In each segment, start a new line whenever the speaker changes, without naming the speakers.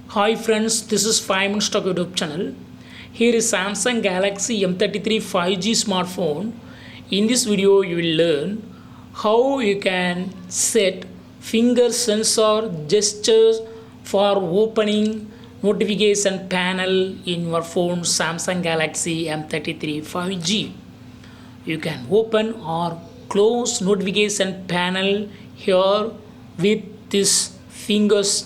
Hi friends, this is 5 Minutes Talk YouTube channel. Here is Samsung Galaxy M33 5G smartphone. In this video, you will learn how you can set finger sensor gestures for opening notification panel in your phone Samsung Galaxy M33 5G. You can open or close notification panel here with this fingerprint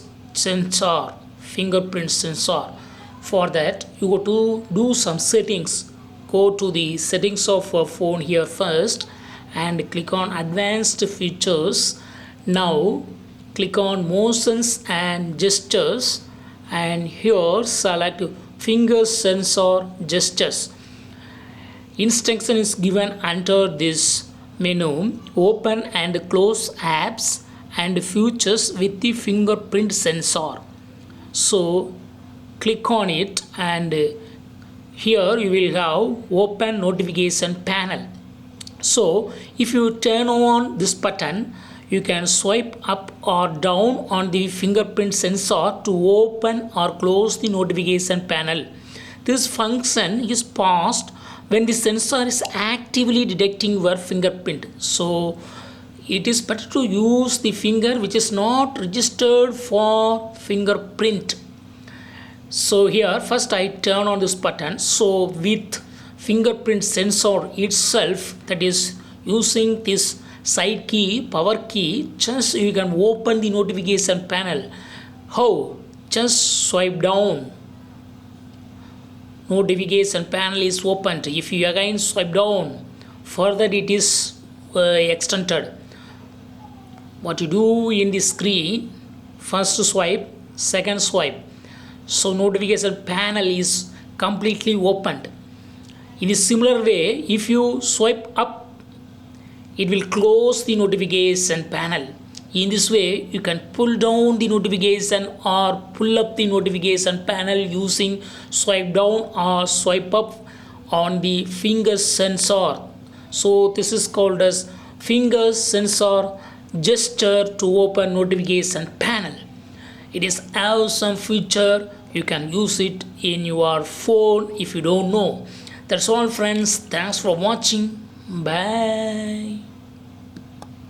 sensor. For that, you go to do some settings. Go to the settings of your phone here first and click on advanced features. Now click on motions and gestures and here select finger sensor gestures. Instruction is given under this menu. Open and close apps and features with the fingerprint sensor. So click on it and here you will have open notification panel. So if you turn on this button, you can swipe up or down on the fingerprint sensor to open or close the notification panel. This function is paused when the sensor is actively detecting your fingerprint. So it is better to use the finger which is not registered for fingerprint. So here first I turn on this button. So with fingerprint sensor itself, that is using this side key, power key, just you can open the notification panel. How? Just swipe down. Notification panel is opened. If you again swipe down, further it is extended. What you do in the screen, first swipe, second swipe. So notification panel is completely opened. In a similar way, if you swipe up, it will close the notification panel. In this way, you can pull down the notification or pull up the notification panel using swipe down or swipe up on the finger sensor. So this is called as finger sensor gesture to open notification panel. It is awesome feature. You can use it in your phone if you don't know. That's all friends. Thanks for watching. Bye.